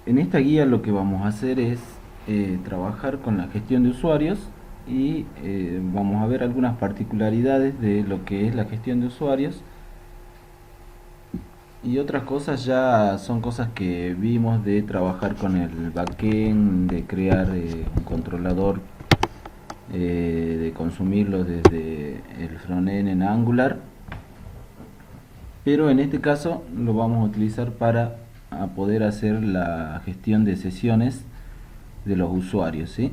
En esta guía lo que vamos a hacer es trabajar con la gestión de usuarios y vamos a ver algunas particularidades de lo que es la gestión de usuarios, y otras cosas ya son cosas que vimos de trabajar con el backend, de crear un controlador, de consumirlo desde el frontend en Angular, pero en este caso lo vamos a utilizar para poder hacer la gestión de sesiones de los usuarios, ¿sí?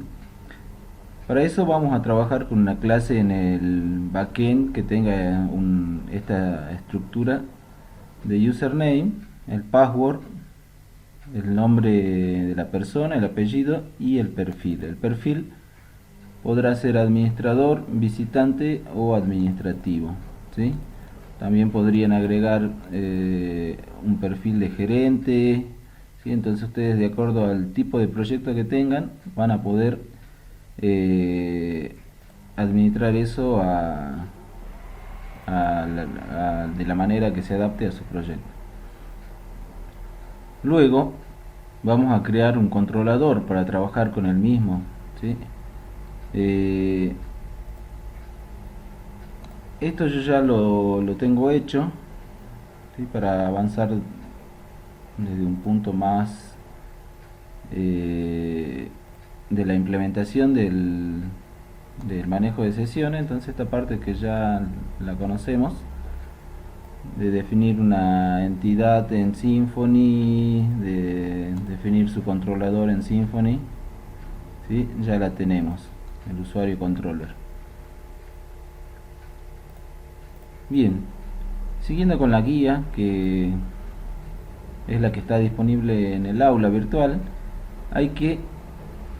Para eso vamos a trabajar con una clase en el backend que tenga esta estructura de username, el password, el nombre de la persona, el apellido y el perfil. El perfil podrá ser administrador, visitante o administrativo, ¿sí? También podrían agregar un perfil de gerente, ¿sí? Entonces ustedes, de acuerdo al tipo de proyecto que tengan, van a poder administrar eso de la manera que se adapte a su proyecto. Luego vamos a crear un controlador para trabajar con el mismo, ¿sí? Eh, Esto yo ya lo tengo hecho, ¿sí? Para avanzar desde un punto más de la implementación del manejo de sesiones. Entonces esta parte que ya la conocemos, de definir una entidad en Symfony, de definir su controlador en Symfony, ¿sí? Ya la tenemos, el usuario controller. Bien, siguiendo con la guía, que es la que está disponible en el aula virtual, hay que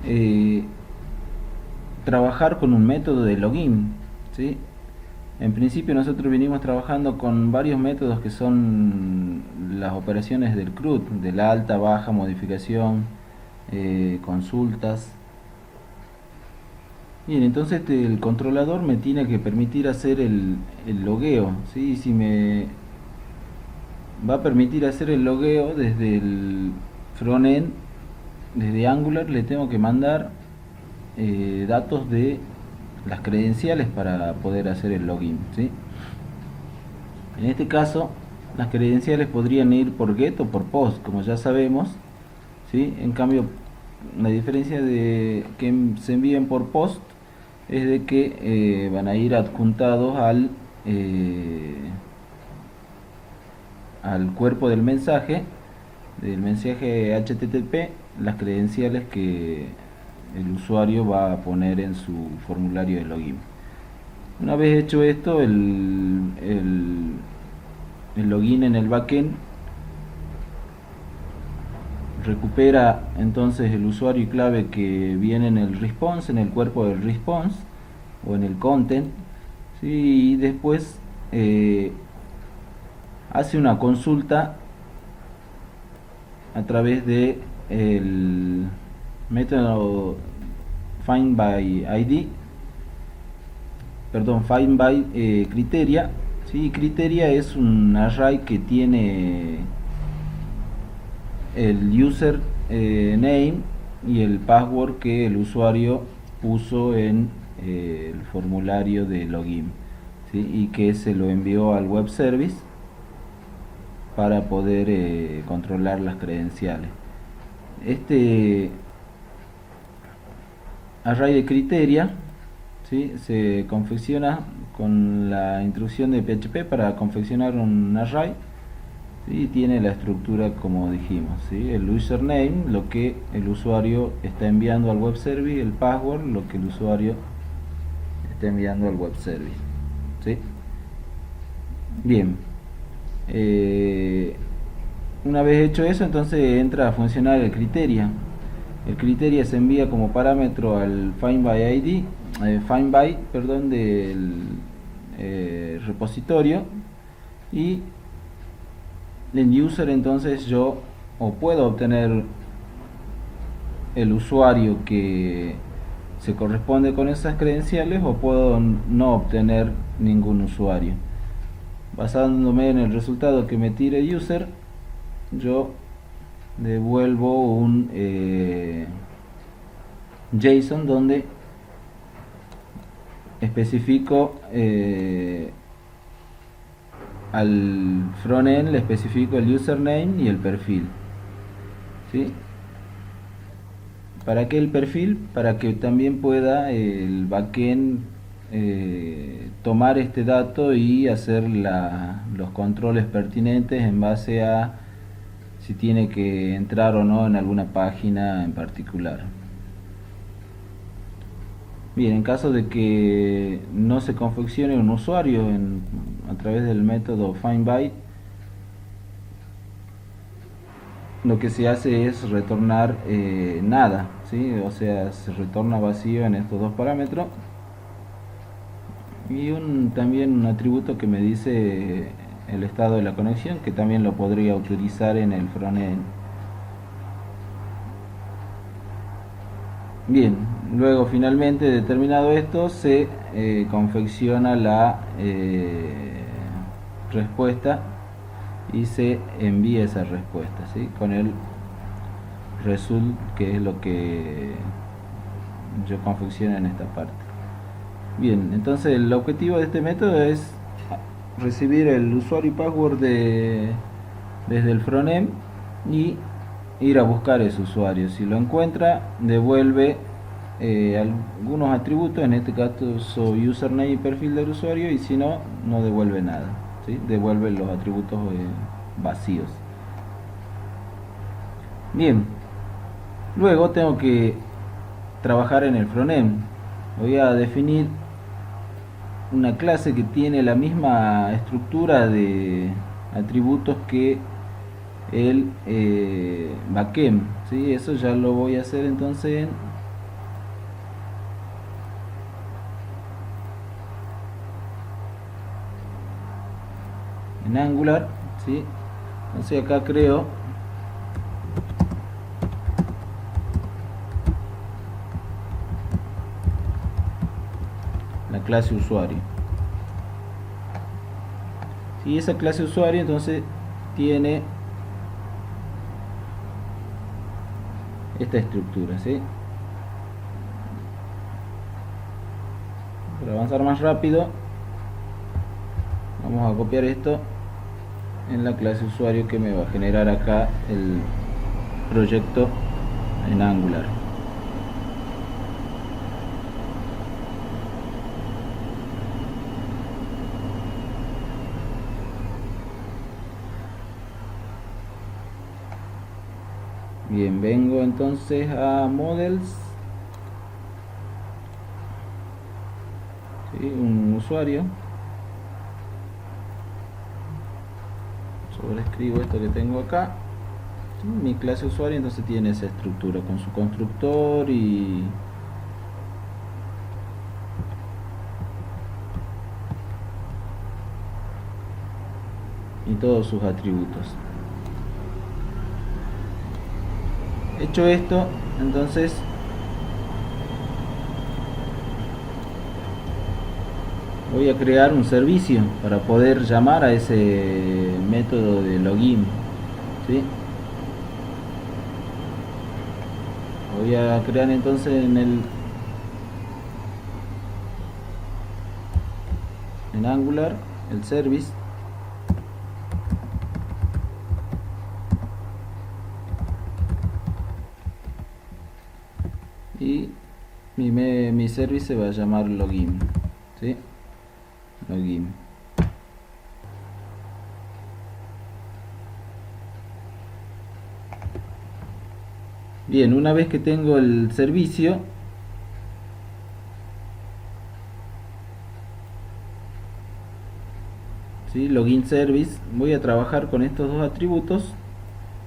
eh, trabajar con un método de login, ¿sí? En principio nosotros venimos trabajando con varios métodos que son las operaciones del CRUD, de la alta, baja, modificación, consultas. Bien, entonces el controlador me tiene que permitir hacer el logueo, ¿sí? Si me va a permitir hacer el logueo desde el frontend, desde Angular, le tengo que mandar datos de las credenciales para poder hacer el login, ¿sí? En este caso, las credenciales podrían ir por get o por post, como ya sabemos, ¿sí? En cambio, la diferencia de que se envíen por post es de que van a ir adjuntados al cuerpo del mensaje HTTP, las credenciales que el usuario va a poner en su formulario de login. Una vez hecho esto, el login en el backend recupera entonces el usuario y clave que viene en el response, en el cuerpo del response o en el content, ¿sí? Y después hace una consulta a través de el método find by ID, perdón, find by criteria, ¿sí? Criteria es un array que tiene el user name y el password que el usuario puso en el formulario de login, ¿sí? Y que se lo envió al web service para poder controlar las credenciales. Este array de criteria, ¿sí? Se confecciona con la instrucción de PHP para confeccionar un array, y tiene la estructura como dijimos, ¿sí? El username, lo que el usuario está enviando al web service; el password, lo que el usuario está enviando al web service, ¿sí? Bien, una vez hecho eso, entonces entra a funcionar el criteria. El criteria se envía como parámetro al find by ID, perdón, del repositorio, y en user entonces yo o puedo obtener el usuario que se corresponde con esas credenciales, o puedo no obtener ningún usuario. Basándome en el resultado que me tire user, yo devuelvo un JSON donde especifico al frontend, le especifico el username y el perfil, ¿sí? ¿Para qué el perfil? Para que también pueda el backend tomar este dato y hacer los controles pertinentes en base a si tiene que entrar o no en alguna página en particular. Bien, en caso de que no se confeccione un usuario a través del método findBy, lo que se hace es retornar nada, ¿sí? O sea, se retorna vacío en estos dos parámetros y también un atributo que me dice el estado de la conexión, que también lo podría utilizar en el frontend. Bien, luego finalmente determinado esto se confecciona la respuesta y se envía esa respuesta, ¿sí? Con el result, que es lo que yo confecciono en esta parte. Bien, entonces el objetivo de este método es recibir el usuario y password desde el frontend y ir a buscar ese usuario. Si lo encuentra, devuelve algunos atributos, en este caso username y perfil del usuario, y si no, no devuelve nada, ¿sí? Devuelve los atributos vacíos. Bien, luego tengo que trabajar en el frontend. Voy a definir una clase que tiene la misma estructura de atributos que el backend, ¿sí? Eso ya lo voy a hacer entonces en Angular, ¿sí? Entonces acá creo la clase usuario. Y esa clase usuario entonces tiene esta estructura, ¿sí? Para avanzar más rápido, vamos a copiar esto en la clase usuario que me va a generar acá el proyecto en Angular. Bien, vengo entonces a Models, ¿sí? Un usuario, sobreescribo esto que tengo acá, ¿sí? Mi clase usuario entonces tiene esa estructura con su constructor y todos sus atributos. Hecho esto, entonces voy a crear un servicio para poder llamar a ese método de login, ¿sí? Voy a crear entonces en Angular el service, y mi service se va a llamar login, ¿sí? Login. Bien, una vez que tengo el servicio, ¿sí? Login service, voy a trabajar con estos dos atributos,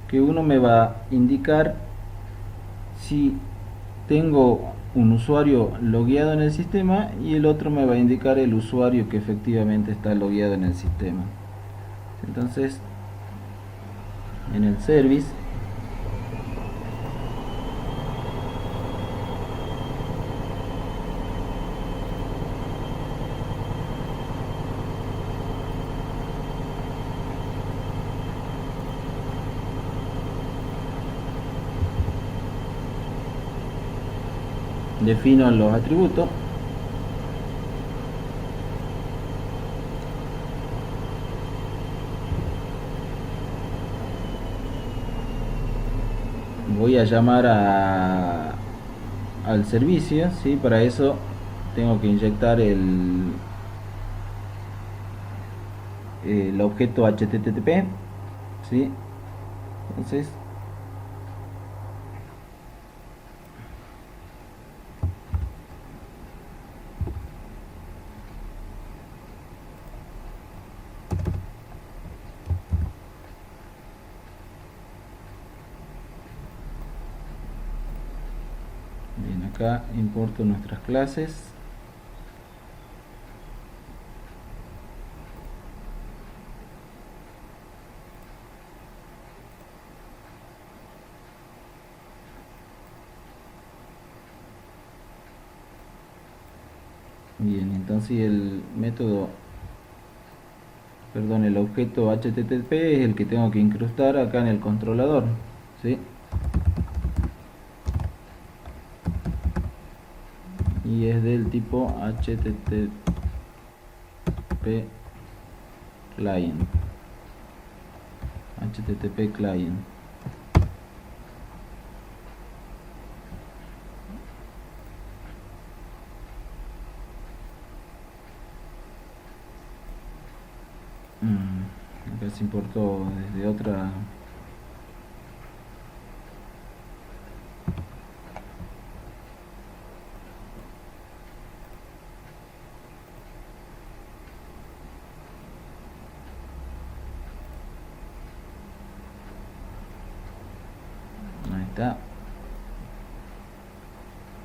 que uno me va a indicar si tengo un usuario logueado en el sistema y el otro me va a indicar el usuario que efectivamente está logueado en el sistema. Entonces, en el service defino los atributos. Voy a llamar al servicio, ¿sí? Para eso tengo que inyectar el objeto HTTP, ¿sí? Entonces bien, acá importo nuestras clases. Bien, entonces el método, perdón, el objeto HTTP es el que tengo que incrustar acá en el controlador, ¿sí? Y es del tipo HTTP client. HTTP client. Acá se importó desde otra. Ahí está.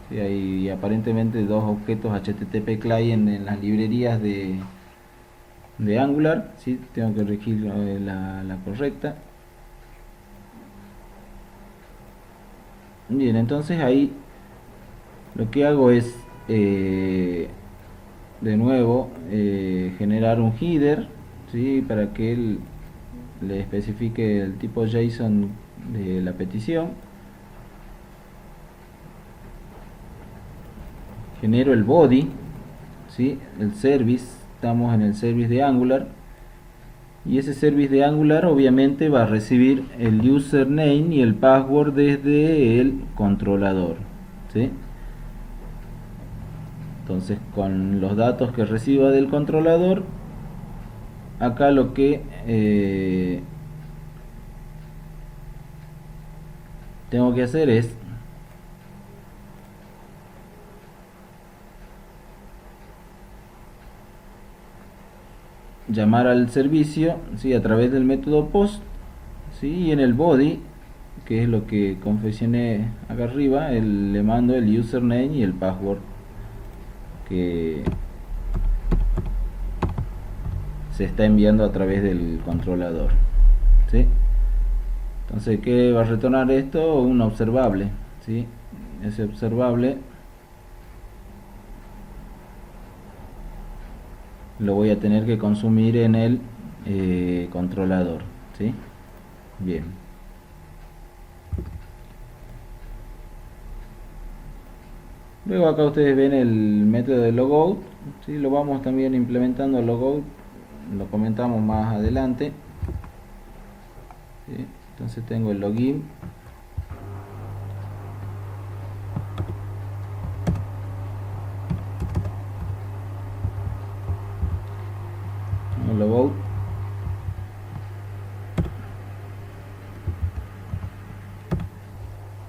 Sí, hay aparentemente dos objetos HTTP client en las librerías de Angular, ¿sí? Tengo que elegir la correcta. Bien, entonces ahí lo que hago es de nuevo generar un header, ¿sí? Para que él le especifique el tipo JSON de la petición. Genero el body, ¿sí? El service, estamos en el service de Angular, y ese service de Angular obviamente va a recibir el username y el password desde el controlador, ¿sí? Entonces con los datos que reciba del controlador, acá lo que tengo que hacer es llamar al servicio, ¿sí? A través del método post, ¿sí? Y en el body, que es lo que confeccioné acá arriba, le mando el username y el password que se está enviando a través del controlador, ¿sí? Entonces, ¿qué va a retornar esto? Un observable, ¿sí? Ese observable lo voy a tener que consumir en el controlador, ¿sí? Bien. Luego acá ustedes ven el método de logout, ¿sí? Lo vamos también implementando el logout, lo comentamos más adelante, ¿sí? Entonces tengo el login, el logout.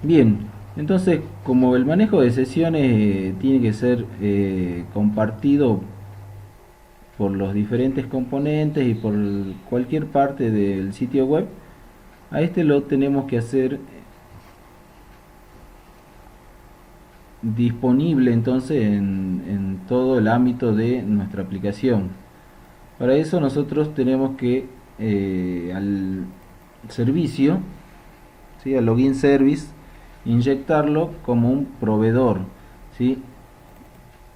Bien, entonces como el manejo de sesiones tiene que ser compartido por los diferentes componentes y por cualquier parte del sitio web, a este lo tenemos que hacer disponible entonces en todo el ámbito de nuestra aplicación. Para eso nosotros tenemos que al servicio, ¿sí? Al login service, inyectarlo como un proveedor, ¿sí?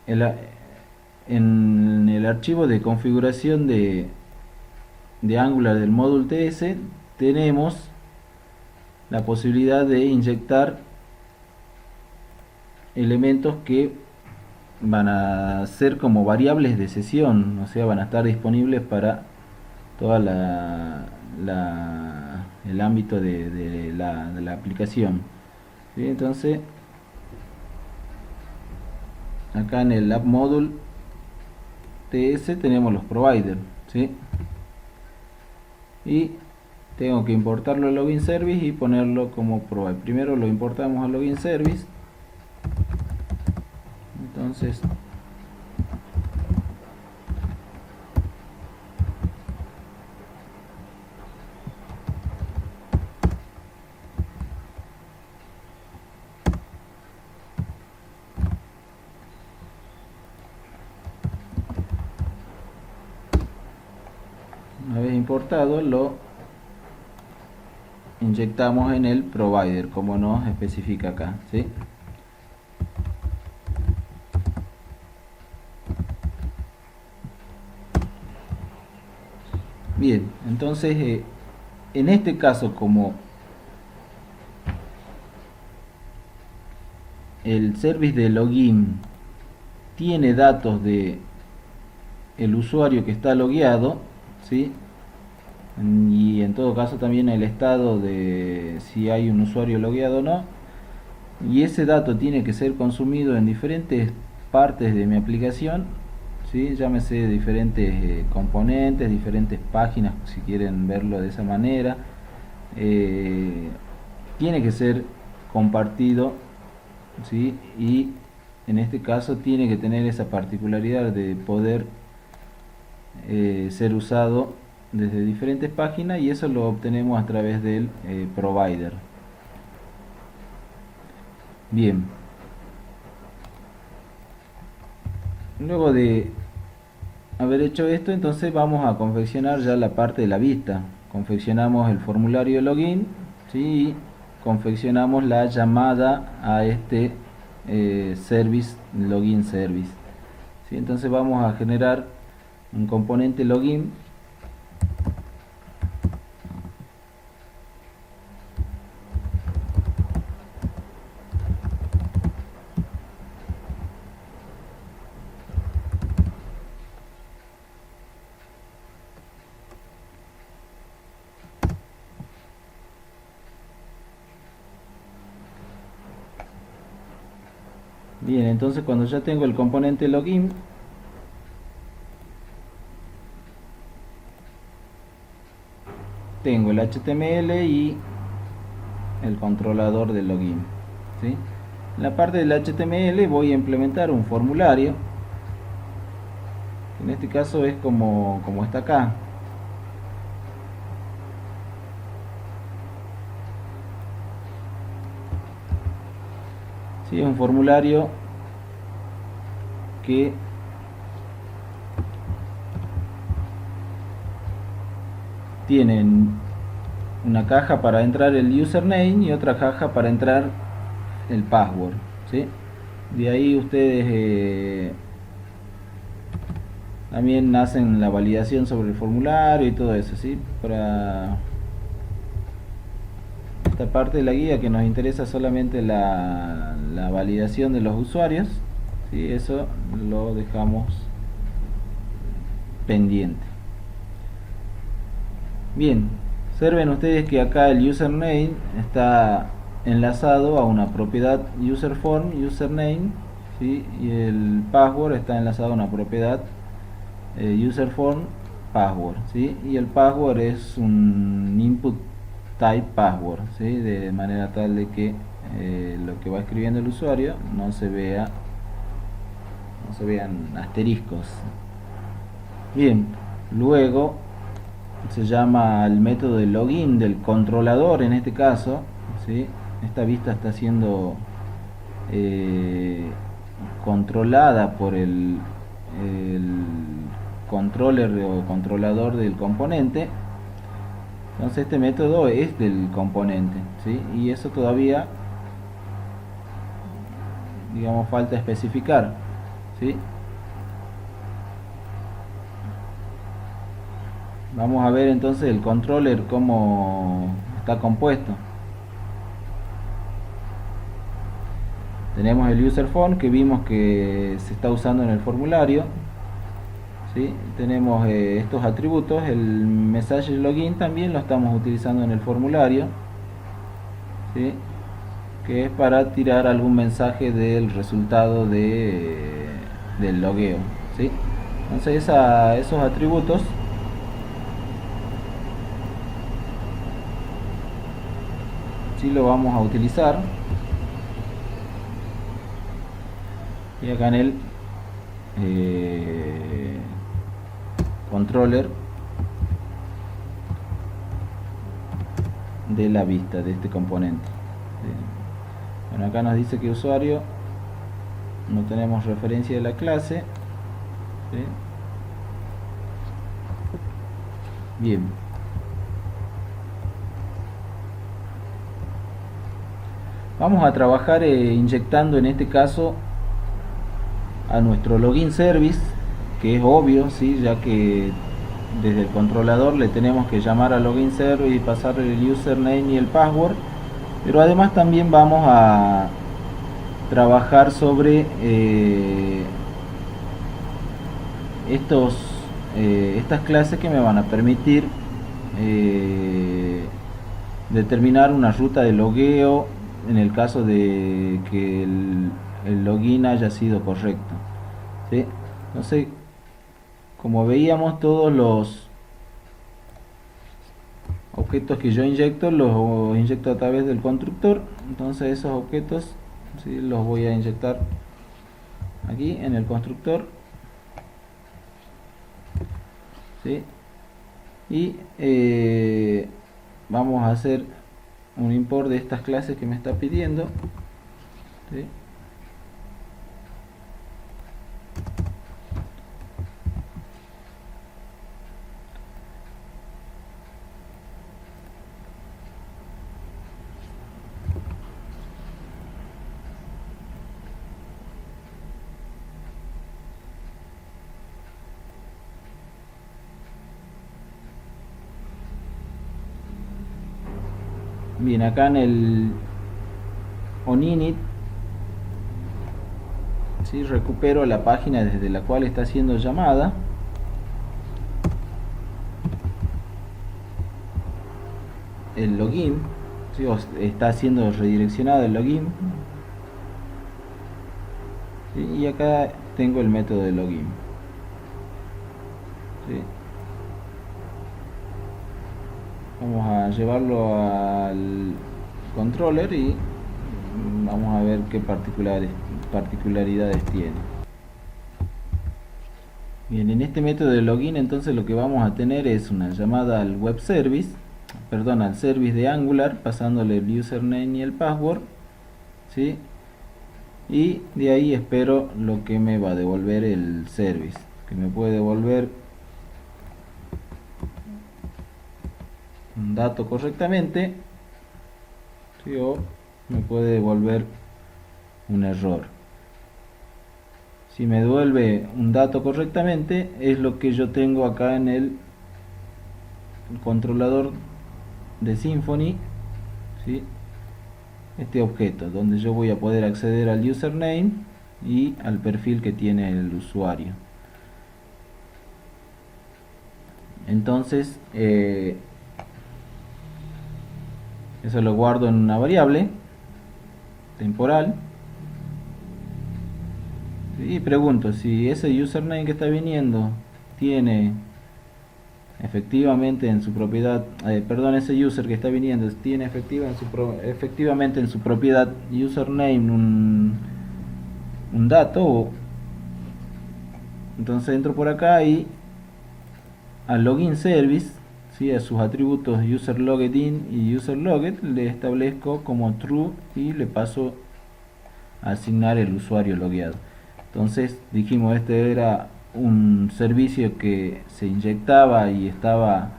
En el archivo de configuración de Angular del módulo TS tenemos la posibilidad de inyectar elementos que van a ser como variables de sesión, o sea, van a estar disponibles para toda el ámbito de la aplicación. ¿Sí? Entonces, acá en el App Module TS tenemos los providers, ¿sí? Y tengo que importarlo al login service y ponerlo como provider. Primero lo importamos al login service. Entonces una vez importado lo inyectamos en el provider como nos especifica acá, ¿sí? Bien, entonces en este caso, como el service de login tiene datos de el usuario que está logueado, ¿sí? Y en todo caso también el estado de si hay un usuario logueado o no, y ese dato tiene que ser consumido en diferentes partes de mi aplicación, ¿sí? Llámese diferentes componentes, diferentes páginas, si quieren verlo de esa manera. Tiene que ser compartido, ¿sí? Y en este caso tiene que tener esa particularidad de poder ser usado desde diferentes páginas, y eso lo obtenemos a través del provider. Bien, luego de haber hecho esto, entonces vamos a confeccionar ya la parte de la vista. Confeccionamos el formulario de login, ¿sí? Y confeccionamos la llamada a este service, login service, ¿sí? Entonces vamos a generar un componente login. Bien, entonces cuando ya tengo el componente login, tengo el HTML y el controlador de login, ¿sí? En la parte del HTML voy a implementar un formulario, que en este caso es como está acá. ¿Sí? Es un formulario que tienen una caja para entrar el username y otra caja para entrar el password, ¿sí? De ahí ustedes también hacen la validación sobre el formulario y todo eso, ¿sí? Para esta parte de la guía que nos interesa solamente la validación de los usuarios, ¿sí? Eso lo dejamos pendiente. Bien, observen ustedes que acá el username está enlazado a una propiedad userform username, ¿sí? Y el password está enlazado a una propiedad userform password, ¿sí? Y el password es un input type password, ¿sí? De manera tal de que lo que va escribiendo el usuario no se vean asteriscos. Bien, luego se llama el método de login del controlador en este caso, ¿sí? Esta vista está siendo controlada por el controller o controlador del componente. Entonces este método es del componente, ¿sí? Y eso todavía, digamos, falta especificar, ¿sí? Vamos a ver entonces el controller cómo está compuesto. Tenemos el user phone que vimos que se está usando en el formulario, ¿sí? Tenemos estos atributos, el message login también lo estamos utilizando en el formulario, ¿sí? Que es para tirar algún mensaje del resultado del logueo, ¿sí? Entonces esos atributos sí lo vamos a utilizar, y acá en el controller de la vista de este componente. Bueno, acá nos dice que usuario no tenemos referencia de la clase, ¿sí? Bien, vamos a trabajar inyectando en este caso a nuestro login service, que es obvio, ¿sí? Ya que desde el controlador le tenemos que llamar al login service y pasarle el username y el password, pero además también vamos a trabajar sobre estas clases que me van a permitir determinar una ruta de logueo en el caso de que el login haya sido correcto, ¿sí? Entonces, como veíamos, todos los objetos que yo inyecto los inyecto a través del constructor. Entonces esos objetos, ¿sí?, los voy a inyectar aquí en el constructor, ¿sí? Y vamos a hacer un import de estas clases que me está pidiendo, ¿sí? Bien, acá en el oninit, ¿sí?, recupero la página desde la cual está siendo llamada. El login, ¿sí?, está siendo redireccionado el login, ¿sí? Y acá tengo el método de login, ¿sí? Vamos a llevarlo al controller y vamos a ver qué particularidades tiene. Bien, en este método de login entonces lo que vamos a tener es una llamada al web service, perdón, al service de Angular, pasándole el username y el password, ¿sí? Y de ahí espero lo que me va a devolver el service, que me puede devolver un dato correctamente, ¿sí?, o me puede devolver un error. Si me devuelve un dato correctamente, es lo que yo tengo acá en el controlador de Symfony, ¿sí?, este objeto donde yo voy a poder acceder al username y al perfil que tiene el usuario. Entonces eso lo guardo en una variable temporal y pregunto si ese username que está viniendo tiene efectivamente en su propiedad, ese user que está viniendo tiene efectivamente en su propiedad username un dato. Entonces entro por acá y al login service, ¿sí?, a sus atributos user logged in y user logged le establezco como true y le paso a asignar el usuario logueado. Entonces dijimos, este era un servicio que se inyectaba y estaba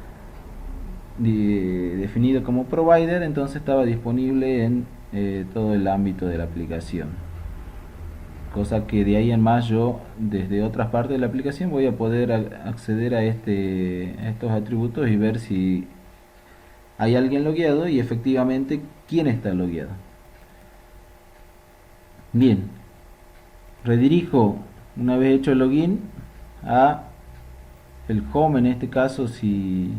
definido como provider, entonces estaba disponible en todo el ámbito de la aplicación, cosa que de ahí en más yo desde otras partes de la aplicación voy a poder acceder a estos atributos y ver si hay alguien logueado y efectivamente quién está logueado. Bien, redirijo una vez hecho el login a el home, en este caso si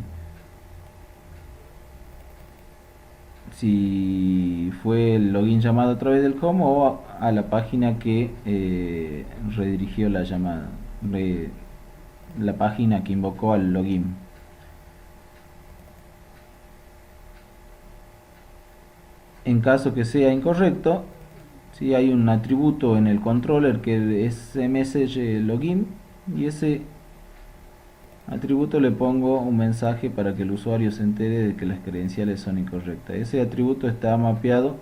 fue el login llamado a través del home, o a la página que redirigió la llamada, la página que invocó al login. En caso que sea incorrecto, si hay un atributo en el controller que es message login, y ese atributo le pongo un mensaje para que el usuario se entere de que las credenciales son incorrectas. Ese atributo está mapeado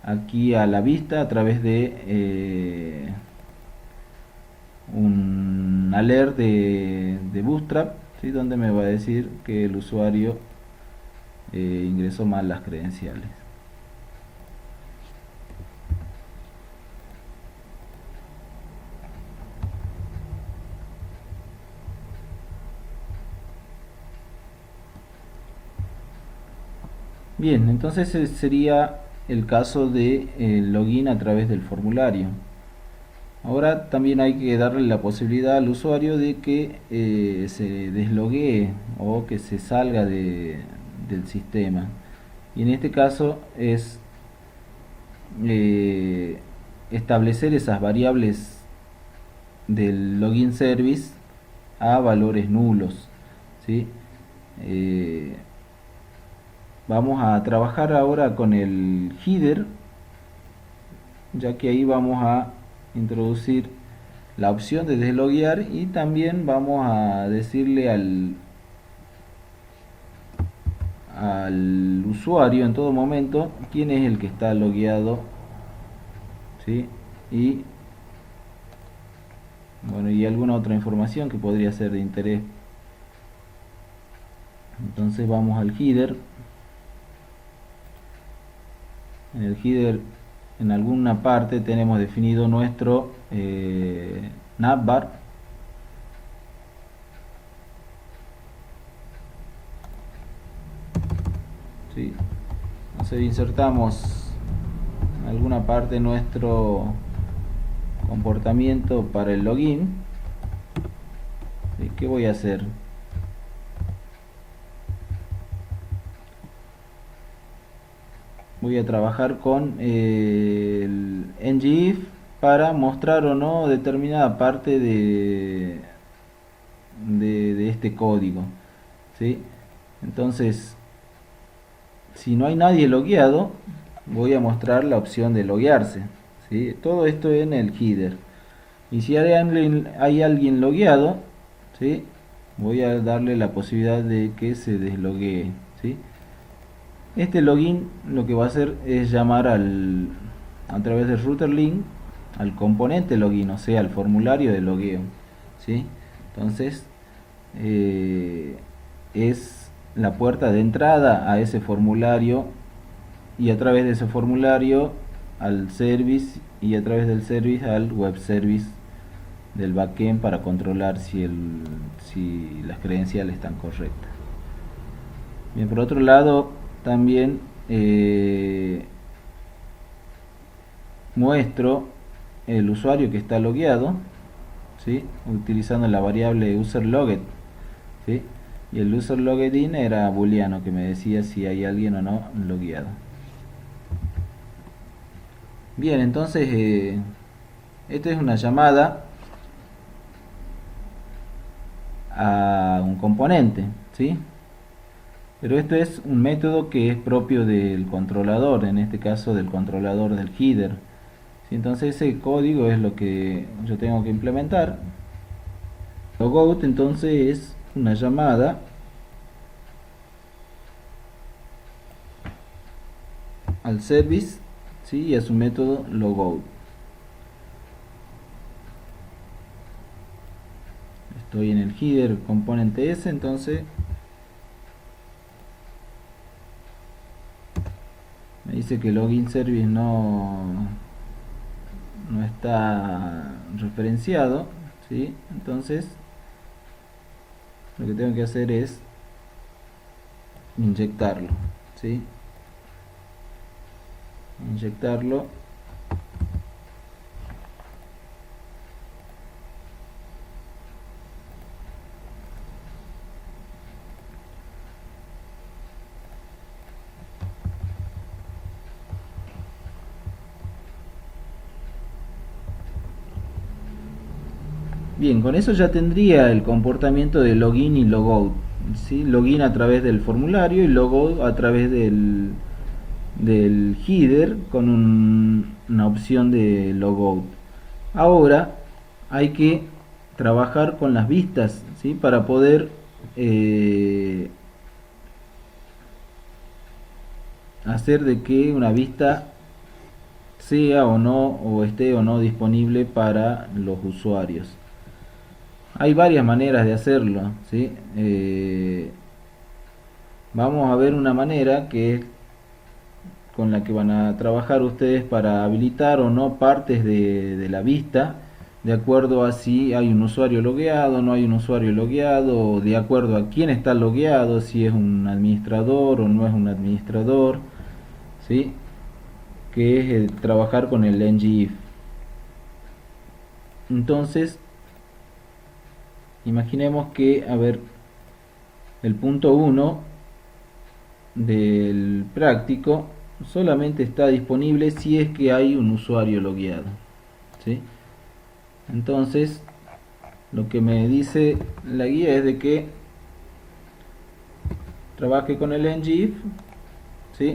aquí a la vista a través de un alert de Bootstrap, ¿sí? Donde me va a decir que el usuario ingresó mal las credenciales. Bien, entonces ese sería el caso de login a través del formulario. Ahora también hay que darle la posibilidad al usuario de que se desloguee o que se salga del sistema. Y en este caso es eh, establecer esas variables del login service a valores nulos, ¿sí? Eh, Vamos a trabajar ahora con el header, ya que ahí vamos a introducir la opción de desloguear, y también vamos a decirle al usuario en todo momento quién es el que está logueado, ¿sí? Y bueno, y alguna otra información que podría ser de interés. Entonces vamos al header. En el header, en alguna parte tenemos definido nuestro navbar. ¿Sí? Entonces insertamos en alguna parte nuestro comportamiento para el login. ¿Sí? ¿Qué voy a hacer? Voy a trabajar con el ngIf para mostrar o no determinada parte de este código, ¿sí? Entonces, si no hay nadie logueado, voy a mostrar la opción de loguearse, ¿sí? Todo esto en el header. Y si hay alguien logueado, ¿sí? Voy a darle la posibilidad de que se desloguee, ¿sí? Este login lo que va a hacer es llamar a través del router link al componente login, o sea, al formulario de logueo, ¿sí? Entonces es la puerta de entrada a ese formulario, y a través de ese formulario al service, y a través del service al web service del backend, para controlar si las credenciales están correctas. Bien, por otro lado, también muestro el usuario que está logueado, ¿sí? Utilizando la variable userLogged, ¿sí? Y el userLoggedIn era booleano, que me decía si hay alguien o no logueado. Bien, entonces esta es una llamada a un componente, ¿sí? Pero esto es un método que es propio del controlador, en este caso del controlador del header, ¿sí? Entonces ese código es lo que yo tengo que implementar. Logout entonces es una llamada al service, ¿sí? Y a su método logout. Estoy en el header componente S, entonces me dice que login service no está referenciado, ¿sí? Entonces lo que tengo que hacer es inyectarlo, ¿sí? inyectarlo. Bien, con eso ya tendría el comportamiento de login y logout, ¿sí? Login a través del formulario y logout a través del header con una opción de logout. Ahora hay que trabajar con las vistas, ¿sí? Para poder hacer de que una vista sea o no, o esté o no disponible para los usuarios. Hay varias maneras de hacerlo, ¿sí? Vamos a ver una manera que es con la que van a trabajar ustedes para habilitar o no partes de la vista, de acuerdo a si hay un usuario logueado, no hay un usuario logueado, de acuerdo a quién está logueado, si es un administrador o no es un administrador, ¿sí? Que es trabajar con el ngIf. Entonces, imaginemos que, a ver, el punto 1 del práctico solamente está disponible si es que hay un usuario logueado, ¿sí? Entonces, lo que me dice la guía es de que trabaje con el ngIf, ¿sí?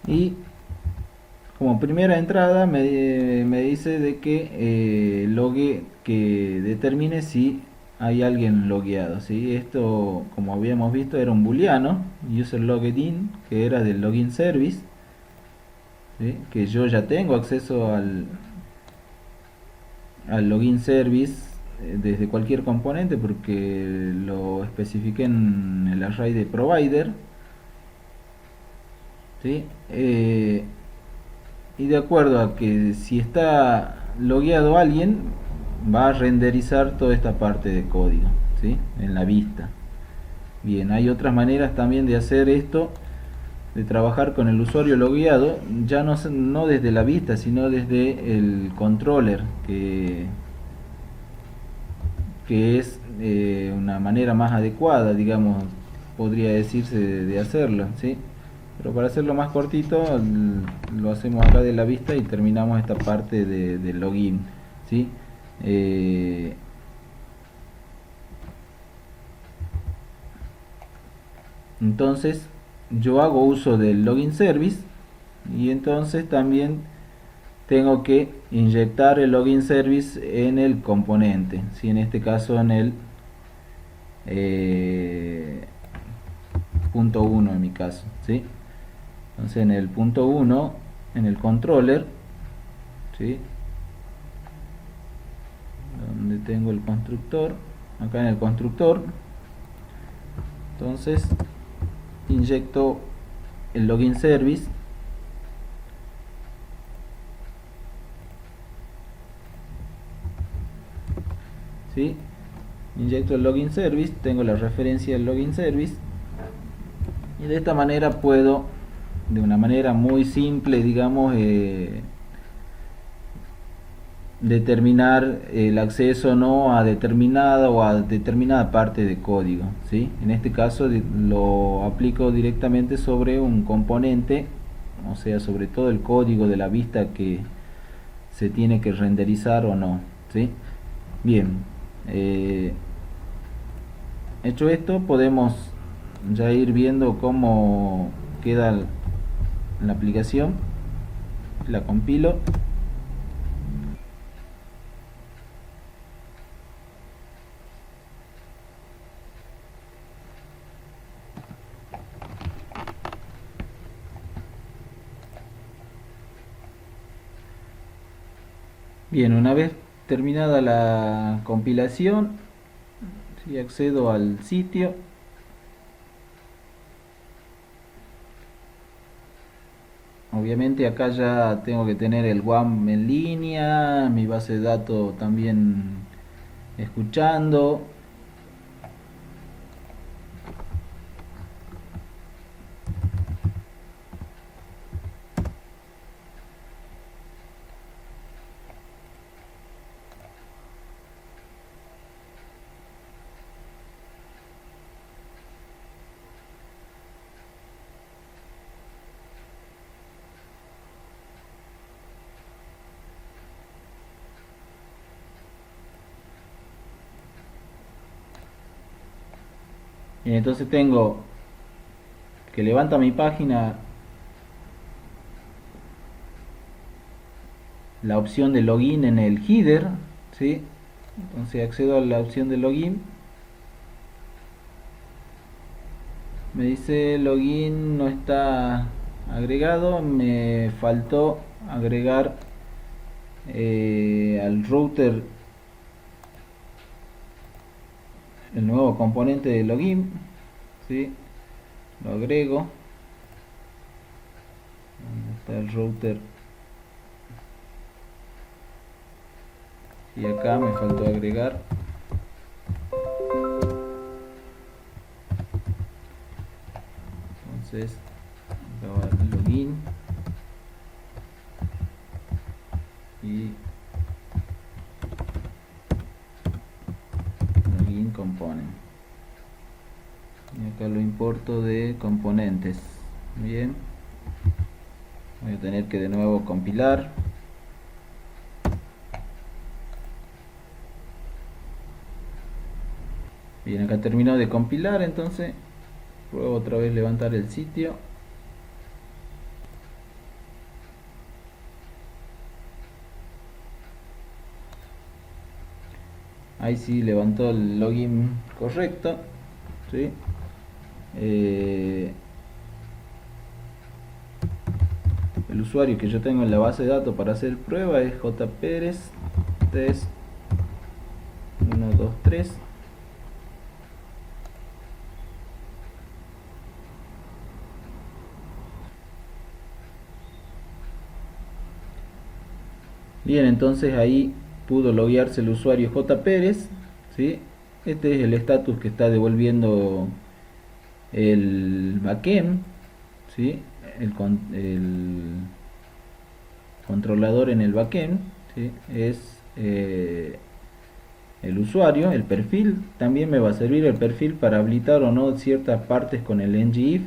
Y como primera entrada me dice de que que determine si hay alguien logueado, ¿sí? Esto, como habíamos visto, era un booleano, user logged in, que era del login service, ¿sí? Que yo ya tengo acceso al login service desde cualquier componente porque lo especifiqué en el array de provider, ¿sí? Y de acuerdo a que si está logueado alguien, va a renderizar toda esta parte de código, ¿sí? En la vista. Bien, hay otras maneras también de hacer esto, de trabajar con el usuario logueado, ya no desde la vista, sino desde el controller, que es una manera más adecuada, digamos, podría decirse, de hacerlo, ¿sí? Pero para hacerlo más cortito, lo hacemos acá de la vista y terminamos esta parte de login, ¿sí? Eh, entonces, yo hago uso del login service y entonces también tengo que inyectar el login service en el componente, ¿sí? En este caso en el eh, punto 1 en mi caso, ¿sí? Entonces en el punto 1, en el controller, ¿sí? Donde tengo el constructor, acá en el constructor, entonces inyecto el login service, ¿sí? Inyecto el login service, tengo la referencia del login service y de esta manera puedo, de una manera muy simple, digamos, determinar el acceso no a determinada o a determinada parte de código, ¿sí? En este caso lo aplico directamente sobre un componente, o sea, sobre todo el código de la vista que se tiene que renderizar o no, ¿sí? Bien, hecho esto, podemos ya ir viendo cómo queda la aplicación. La compilo. Bien, una vez terminada la compilación, si accedo al sitio, obviamente acá ya tengo que tener el WAM en línea, mi base de datos también escuchando. Y entonces tengo que levanta mi página la opción de login en el header, ¿sí? Entonces accedo a la opción de login, me dice login no está agregado, me faltó agregar al router el nuevo componente de login, ¿sí? Lo agrego, ¿dónde está el router? Y acá me faltó agregar entonces login y login component, y acá lo importo de componentes. Bien, voy a tener que de nuevo compilar. Bien, acá terminó de compilar, entonces pruebo otra vez levantar el sitio. Ahí sí levantó el login correcto, ¿sí? El usuario que yo tengo en la base de datos para hacer prueba es jperez test 123. Bien, entonces ahí pudo loguearse el usuario jperez, ¿sí? Este es el estatus que está devolviendo el backend, ¿sí? El controlador en el backend, ¿sí? Es el usuario, el perfil. También me va a servir el perfil para habilitar o no ciertas partes con el ngIf,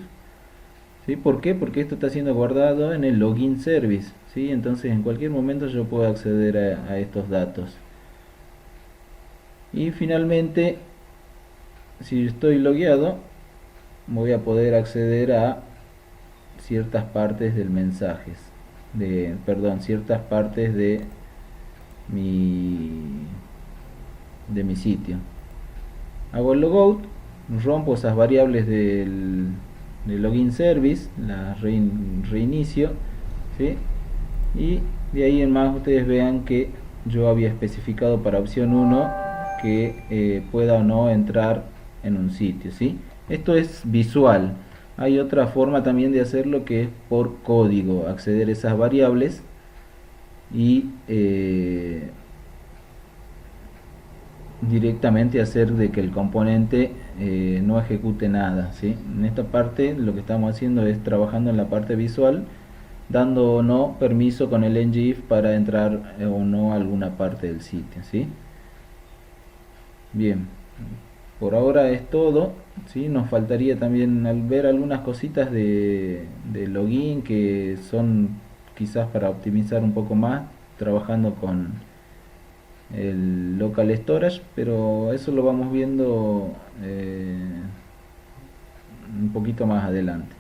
¿sí? ¿Por qué? Porque esto está siendo guardado en el login service, ¿sí? Entonces en cualquier momento yo puedo acceder a estos datos. Y finalmente, si estoy logueado, voy a poder acceder a ciertas partes del mensajes, perdón, ciertas partes mi de mi sitio. Hago el logout, rompo esas variables del login service, las reinicio, ¿sí? Y de ahí en más ustedes vean que yo había especificado para opción 1 que pueda o no entrar en un sitio, ¿sí? Esto es visual. Hay otra forma también de hacerlo, que es por código, acceder a esas variables y directamente hacer de que el componente no ejecute nada, ¿sí? En esta parte lo que estamos haciendo es trabajando en la parte visual, dando o no permiso con el ngIf para entrar o no a alguna parte del sitio, ¿sí? Bien, por ahora es todo, ¿sí? Nos faltaría también ver algunas cositas de login que son quizás para optimizar un poco más, trabajando con el local storage, pero eso lo vamos viendo un poquito más adelante.